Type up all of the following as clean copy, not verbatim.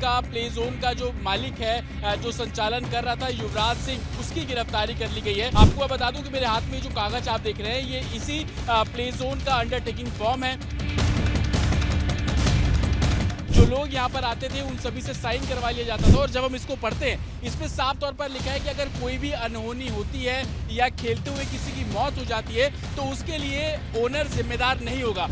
का play zone का जो मालिक है, जो संचालन कर रहा था युवराज सिंह, उसकी गिरफ्तारी कर ली गई है। आपको बता दूं कि मेरे हाथ में जो कागज आप देख रहे हैं ये इसी प्ले जोन का अंडरटेकिंग फॉर्म है। जो लोग यहाँ पर आते थे उन सभी से साइन करवा लिया जाता था और जब हम इसको पढ़ते हैं इसमें साफ तौर पर लिखा है कि अगर कोई भी अनहोनी होती है या खेलते हुए किसी की मौत हो जाती है तो उसके लिए ओनर जिम्मेदार नहीं होगा।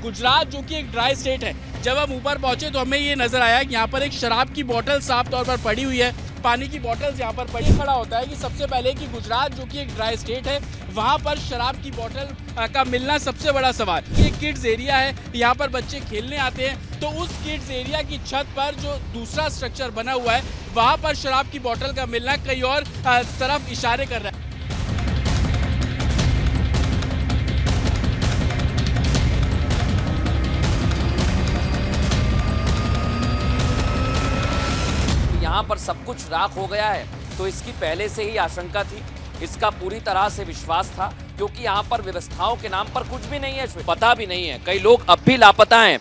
गुजरात जो कि एक ड्राई स्टेट है, जब हम ऊपर पहुंचे तो हमें ये नजर आया कि यहाँ पर एक शराब की बोतल साफ तौर पर पड़ी हुई है, पानी की बोतल्स यहाँ पर पड़ी। खड़ा होता है कि सबसे पहले कि गुजरात जो कि एक ड्राई स्टेट है वहाँ पर शराब की बोतल का मिलना सबसे बड़ा सवाल। ये किड्स एरिया है, यहाँ पर बच्चे खेलने आते हैं तो उस किड्स एरिया की छत पर जो दूसरा स्ट्रक्चर बना हुआ है वहाँ पर शराब की बोतल का मिलना कई और तरफ इशारे कर रहा है। यहाँ पर सब कुछ राख हो गया है तो इसकी पहले से ही आशंका थी, इसका पूरी तरह से विश्वास था, क्योंकि यहाँ पर व्यवस्थाओं के नाम पर कुछ भी नहीं है, पता भी नहीं है, कई लोग अब भी लापता हैं।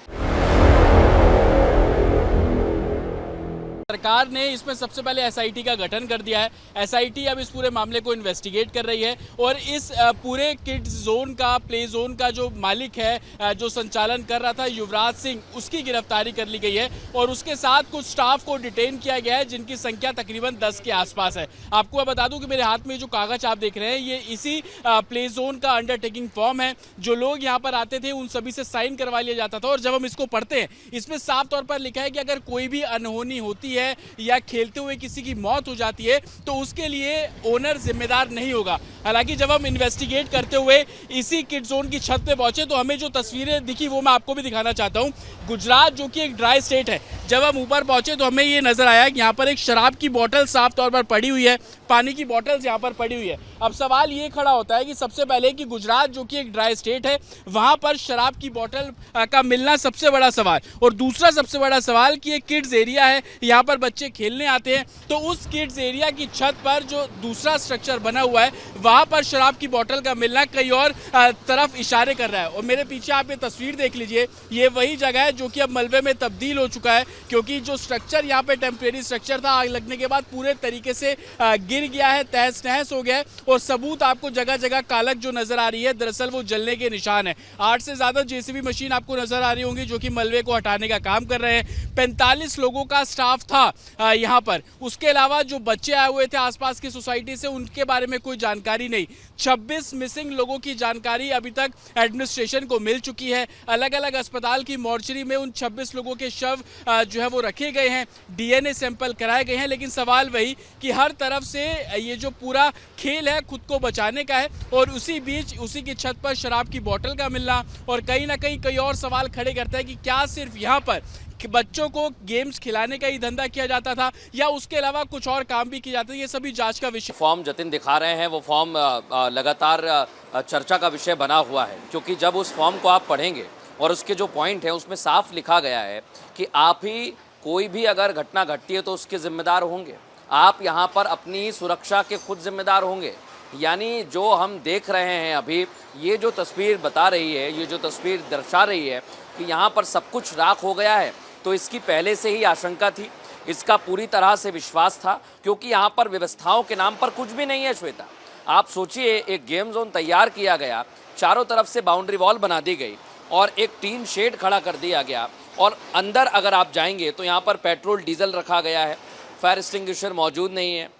सरकार ने इसमें सबसे पहले एसआईटी का गठन कर दिया है। एसआईटी अब इस पूरे मामले को इन्वेस्टिगेट कर रही है और इस पूरे किड्स जोन का प्ले जोन का जो मालिक है, जो संचालन कर रहा था युवराज सिंह, उसकी गिरफ्तारी कर ली गई है और उसके साथ कुछ स्टाफ को डिटेन किया गया है जिनकी संख्या तकरीबन 10 के आसपास है। आपको मैं बता दूं कि मेरे हाथ में जो कागज आप देख रहे हैं ये इसी प्ले जोन का अंडरटेकिंग फॉर्म है। जो लोग यहाँ पर आते थे उन सभी से साइन करवा लिया जाता था और जब हम इसको पढ़ते हैं इसमें साफ तौर पर लिखा है कि अगर कोई भी अनहोनी होती है या खेलते हुए किसी की मौत हो जाती है तो उसके लिए ओनर जिम्मेदार नहीं होगा। हालांकि जब हम इन्वेस्टिगेट करते हुए इसी किड जोन की छत पे पहुंचे तो हमें जो तस्वीरें दिखी वो मैं आपको भी दिखाना चाहता हूं। गुजरात जो कि एक ड्राई स्टेट है, जब हम ऊपर पहुंचे तो हमें ये नजर आया कि यहाँ पर एक शराब की बोतल साफ तौर पर पड़ी हुई है, पानी की बोतल्स यहाँ पर पड़ी हुई है। अब सवाल ये खड़ा होता है कि सबसे पहले कि गुजरात जो कि एक ड्राई स्टेट है वहां पर शराब की बोतल का मिलना सबसे बड़ा सवाल, और दूसरा सबसे बड़ा सवाल कि ये किड्स एरिया है, यहाँ पर बच्चे खेलने आते हैं तो उस किड्स एरिया की छत पर जो दूसरा स्ट्रक्चर बना हुआ है वहां पर शराब की बोतल का मिलना कई और तरफ इशारे कर रहा है। और मेरे पीछे आप ये तस्वीर देख लीजिए, ये वही जगह है जो कि अब मलबे में तब्दील हो चुका है, क्योंकि जो स्ट्रक्चर यहाँ पे टेम्परेरी स्ट्रक्चर था आग लगने के बाद पूरे तरीके से गिर गया है, तहस नहस हो गया है और सबूत आपको जगह जगह कालक जो नजर आ रही है दरअसल वो जलने के निशान है। 8 से ज्यादा जेसीबी मशीन आपको नजर आ रही होंगी जो कि मलबे को हटाने का काम कर रहे हैं। 45 लोगों का स्टाफ था यहाँ पर, उसके अलावा जो बच्चे आए हुए थे आसपास की सोसाइटी से उनके बारे में कोई जानकारी नहीं। 26 मिसिंग लोगों की जानकारी अभी तक एडमिनिस्ट्रेशन को मिल चुकी है। अलग अलग अस्पताल की मॉर्चरी में उन 26 लोगों के शव जो है वो रखे गए हैं, डीएनए सैंपल कराए गए हैं, लेकिन सवाल वही कि हर तरफ से ये जो पूरा खेल है खुद को बचाने का है और उसी बीच उसी की छत पर शराब की बोतल का मिलना और कहीं ना कहीं कई और सवाल खड़े करता है कि क्या सिर्फ यहाँ पर कि बच्चों को गेम्स खिलाने का ही धंधा किया जाता था या उसके अलावा कुछ और काम भी किए जाते थे। ये सभी जांच का विषय। फॉर्म जतिन दिखा रहे हैं वो फॉर्म लगातार चर्चा का विषय बना हुआ है, क्योंकि जब उस फॉर्म को आप पढ़ेंगे और उसके जो पॉइंट है उसमें साफ लिखा गया है कि आप ही कोई भी अगर घटना घटती है तो उसके जिम्मेदार होंगे, आप यहाँ पर अपनी सुरक्षा के खुद जिम्मेदार होंगे। यानी जो हम देख रहे हैं अभी, ये जो तस्वीर बता रही है, ये जो तस्वीर दर्शा रही है कि यहाँ पर सब कुछ राख हो गया है तो इसकी पहले से ही आशंका थी, इसका पूरी तरह से विश्वास था, क्योंकि यहाँ पर व्यवस्थाओं के नाम पर कुछ भी नहीं है। श्वेता, आप सोचिए, एक गेम जोन तैयार किया गया, चारों तरफ से बाउंड्री वॉल बना दी गई और एक टीन शेड खड़ा कर दिया गया और अंदर अगर आप जाएंगे तो यहाँ पर पेट्रोल डीजल रखा गया है, फायर एक्सटिंग्विशर मौजूद नहीं है,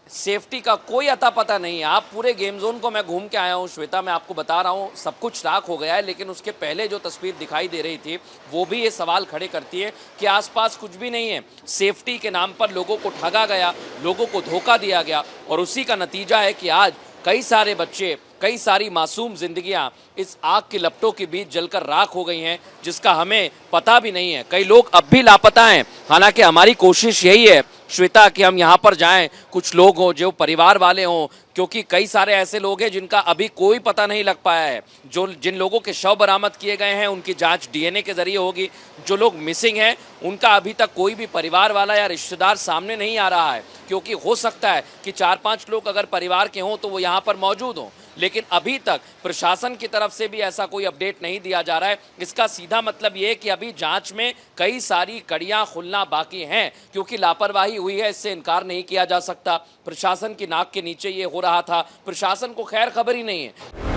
सेफ्टी का कोई अता पता नहीं है। आप पूरे गेम जोन को मैं घूम के आया हूँ श्वेता, मैं आपको बता रहा हूँ सब कुछ राख हो गया है, लेकिन उसके पहले जो तस्वीर दिखाई दे रही थी वो भी ये सवाल खड़े करती है कि आसपास कुछ भी नहीं है। सेफ्टी के नाम पर लोगों को ठगा गया, लोगों को धोखा दिया गया और उसी का नतीजा है कि आज कई सारे बच्चे, कई सारी मासूम जिंदगियां इस आग की लपटों के बीच जलकर राख हो गई हैं, जिसका हमें पता भी नहीं है। कई लोग अब भी लापता हैं। हालांकि हमारी कोशिश यही है श्वेता कि हम यहाँ पर जाएं, कुछ लोग हों जो परिवार वाले हों, क्योंकि कई सारे ऐसे लोग हैं जिनका अभी कोई पता नहीं लग पाया है। जिन लोगों के शव बरामद किए गए हैं उनकी जांच डीएनए के जरिए होगी। जो लोग मिसिंग हैं उनका अभी तक कोई भी परिवार वाला या रिश्तेदार सामने नहीं आ रहा है, क्योंकि हो सकता है कि 4-5 लोग अगर परिवार के हों तो वो यहाँ पर मौजूद हों, लेकिन अभी तक प्रशासन की तरफ से भी ऐसा कोई अपडेट नहीं दिया जा रहा है। इसका सीधा मतलब ये है कि अभी जांच में कई सारी कड़ियां खुलना बाकी हैं, क्योंकि लापरवाही हुई है, इससे इनकार नहीं किया जा सकता। प्रशासन की नाक के नीचे ये हो रहा था, प्रशासन को खैर खबर ही नहीं है।